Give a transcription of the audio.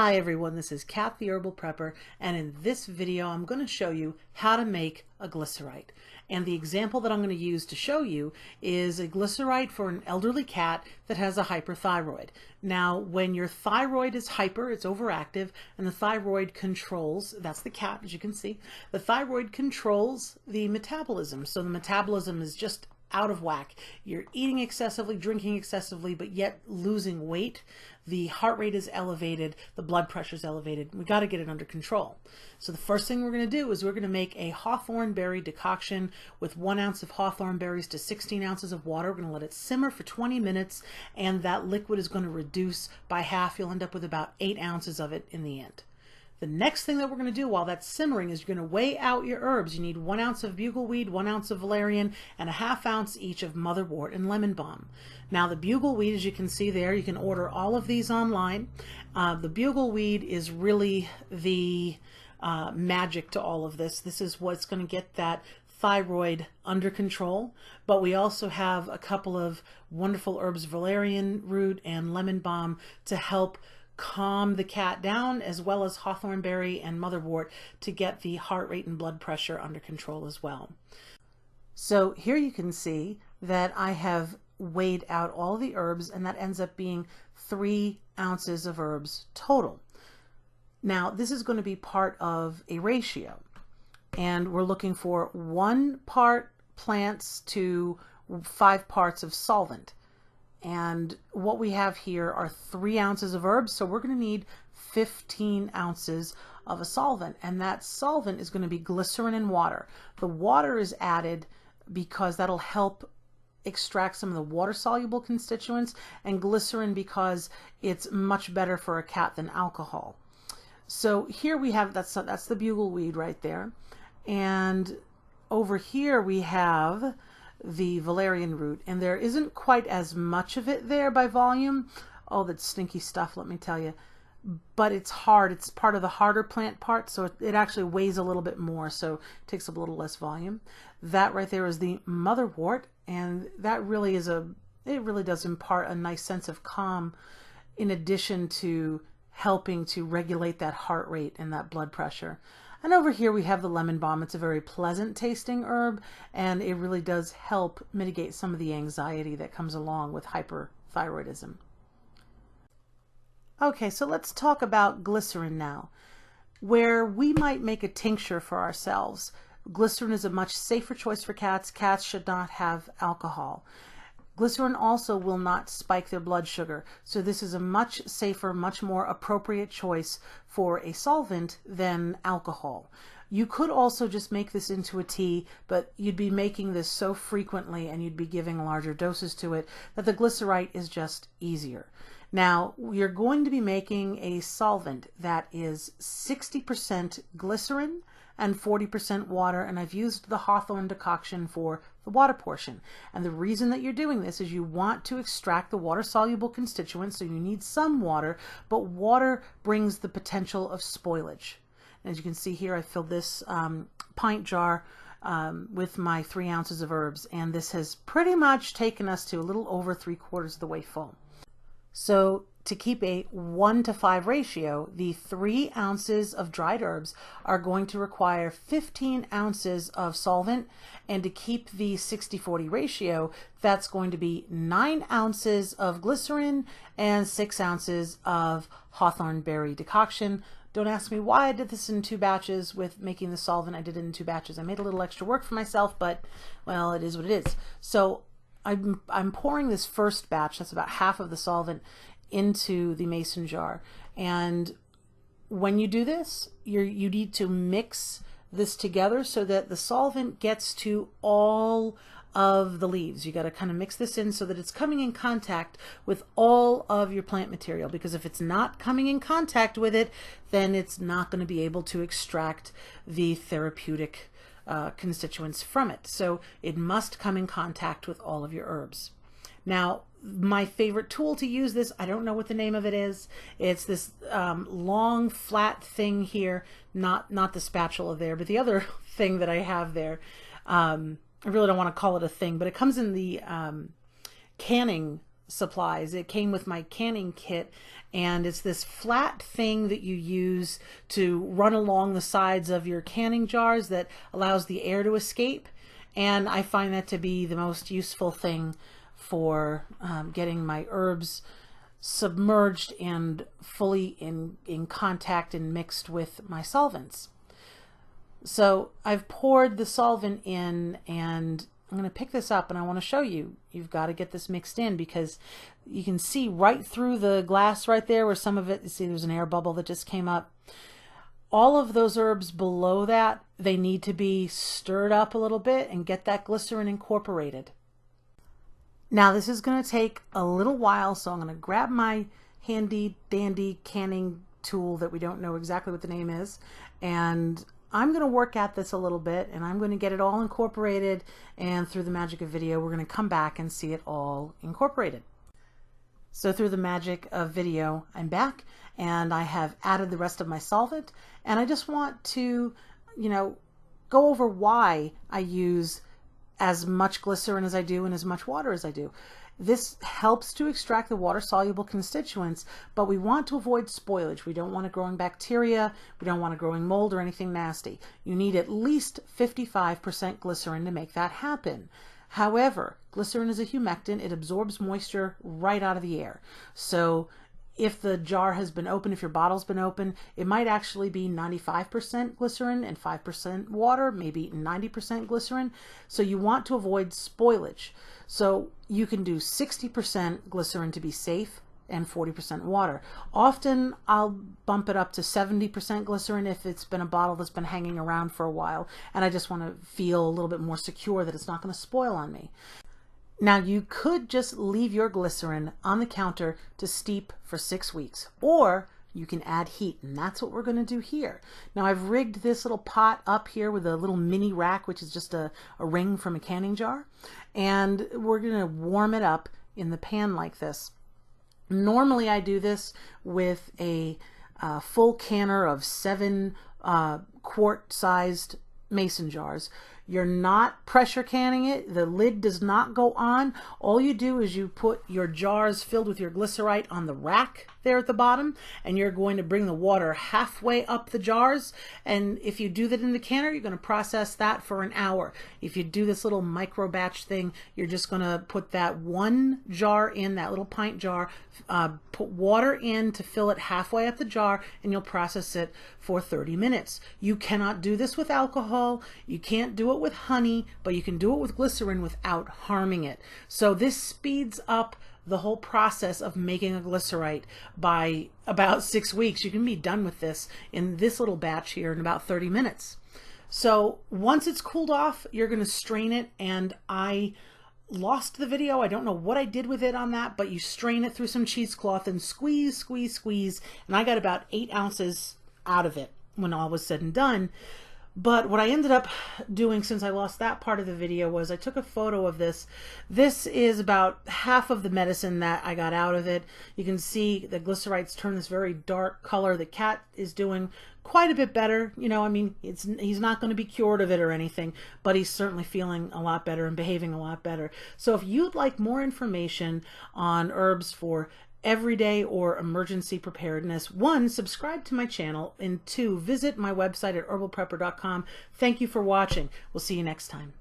Hi everyone, this is Kat the Herbal Prepper, and in this video I'm going to show you how to make a glycerite. And the example that I'm going to use to show you is a glycerite for an elderly cat that has a hyperthyroid. Now, when your thyroid is hyper, it's overactive, and the thyroid controls, that's the cat as you can see, the thyroid controls the metabolism. So the metabolism is just out of whack. You're eating excessively, drinking excessively, but yet losing weight. The heart rate is elevated, the blood pressure is elevated. We got to get it under control. So the first thing we're going to do is we're going to make a hawthorn berry decoction with 1 ounce of hawthorn berries to 16 ounces of water. We're going to let it simmer for 20 minutes, and that liquid is going to reduce by half. You'll end up with about 8 ounces of it in the end. The next thing that we're going to do while that's simmering is you're going to weigh out your herbs. You need 1 ounce of bugleweed, 1 ounce of valerian, and a ½ ounce each of motherwort and lemon balm. Now the bugleweed, as you can see there, you can order all of these online. The bugleweed is really the magic to all of this. This is what's going to get that thyroid under control, but we also have a couple of wonderful herbs, valerian root and lemon balm, to help calm the cat down, as well as hawthorn berry and motherwort to get the heart rate and blood pressure under control as well. So here you can see that I have weighed out all the herbs, and that ends up being 3 ounces of herbs total. Now this is going to be part of a ratio, and we're looking for 1 part plants to 5 parts of solvent. And what we have here are 3 ounces of herbs, so we're going to need 15 ounces of a solvent, and that solvent is going to be glycerin and water. The water is added because that'll help extract some of the water-soluble constituents, and glycerin because it's much better for a cat than alcohol. So here we have, that's the bugleweed right there, and over here we have the valerian root, and there isn't quite as much of it there by volume. Oh, that stinky stuff, let me tell you. But it's hard. It's part of the harder plant part, so it actually weighs a little bit more, so it takes up a little less volume. That right there is the motherwort, and that really is it really does impart a nice sense of calm, in addition to helping to regulate that heart rate and that blood pressure. And over here we have the lemon balm. It's a very pleasant tasting herb, and it really does help mitigate some of the anxiety that comes along with hyperthyroidism. Okay, so let's talk about glycerin now. Where we might make a tincture for ourselves, glycerin is a much safer choice for cats. Cats should not have alcohol. Glycerin also will not spike their blood sugar, so this is a much safer, much more appropriate choice for a solvent than alcohol. You could also just make this into a tea, but you'd be making this so frequently and you'd be giving larger doses to it that the glycerite is just easier. Now, you're going to be making a solvent that is 60% glycerin and 40% water, and I've used the hawthorn decoction for the water portion. And the reason that you're doing this is you want to extract the water-soluble constituents, so you need some water, but water brings the potential of spoilage. And as you can see here, I filled this pint jar with my 3 ounces of herbs, and this has pretty much taken us to a little over 3/4 of the way full. So to keep a 1:5 ratio, the 3 ounces of dried herbs are going to require 15 ounces of solvent, and to keep the 60-40 ratio, that's going to be 9 ounces of glycerin and 6 ounces of hawthorn berry decoction. Don't ask me why I did this in 2 batches with making the solvent. I did it in 2 batches. I made a little extra work for myself, but well, it is what it is. So I'm pouring this first batch, that's about half of the solvent, into the mason jar. And when you do this, you need to mix this together so that the solvent gets to all of the leaves. You got to kind of mix this in so that it's coming in contact with all of your plant material, because if it's not coming in contact with it, then it's not going to be able to extract the therapeutic constituents from it. So it must come in contact with all of your herbs. Now, my favorite tool to use this, I don't know what the name of it is. It's this long flat thing here, not the spatula there, but the other thing that I have there. I really don't want to call it a thing, but it comes in the canning supplies. It came with my canning kit, and it's this flat thing that you use to run along the sides of your canning jars that allows the air to escape. And I find that to be the most useful thing for getting my herbs submerged and fully in contact and mixed with my solvents. So I've poured the solvent in, and I'm going to pick this up and I want to show you. You've got to get this mixed in, because you can see right through the glass right there where some of it, you see there's an air bubble that just came up. All of those herbs below that, they need to be stirred up a little bit and get that glycerin incorporated. Now this is going to take a little while, so I'm going to grab my handy dandy canning tool that we don't know exactly what the name is, and I'm going to work at this a little bit, and I'm going to get it all incorporated, and through the magic of video we're going to come back and see it all incorporated. So through the magic of video, I'm back, and I have added the rest of my solvent, and I just want to, go over why I use as much glycerin as I do and as much water as I do. This helps to extract the water-soluble constituents, but we want to avoid spoilage. We don't want it growing bacteria. We don't want it growing mold or anything nasty. You need at least 55% glycerin to make that happen. However, glycerin is a humectant. It absorbs moisture right out of the air. So if the jar has been open, if your bottle's been open, it might actually be 95% glycerin and 5% water, maybe 90% glycerin. So you want to avoid spoilage. So you can do 60% glycerin to be safe and 40% water. Often I'll bump it up to 70% glycerin if it's been a bottle that's been hanging around for a while and I just want to feel a little bit more secure that it's not going to spoil on me. Now you could just leave your glycerin on the counter to steep for 6 weeks, or you can add heat, and that's what we're going to do here. Now I've rigged this little pot up here with a little mini rack, which is just a ring from a canning jar, and we're going to warm it up in the pan like this. Normally I do this with a full canner of 7 quart-sized mason jars. You're not pressure canning it. The lid does not go on. All you do is you put your jars filled with your glycerite on the rack there at the bottom, and you're going to bring the water halfway up the jars. And if you do that in the canner, you're going to process that for an hour. If you do this little micro batch thing, you're just going to put that one jar in, that little pint jar, put water in to fill it halfway up the jar, and you'll process it for 30 minutes. You cannot do this with alcohol. You can't do it with honey, but you can do it with glycerin without harming it. So this speeds up the whole process of making a glycerite by about 6 weeks. You can be done with this in this little batch here in about 30 minutes. So once it's cooled off, you're going to strain it, and I lost the video. I don't know what I did with it on that, but you strain it through some cheesecloth and squeeze, squeeze, squeeze, and I got about 8 ounces out of it when all was said and done. But what I ended up doing, since I lost that part of the video, was I took a photo of this. This is about half of the medicine that I got out of it. You can see the glycerites turn this very dark color. The cat is doing quite a bit better. I mean, he's not going to be cured of it or anything, but he's certainly feeling a lot better and behaving a lot better. So if you'd like more information on herbs for everyday or emergency preparedness, 1, subscribe to my channel, and 2, visit my website at herbalprepper.com. Thank you for watching. We'll see you next time.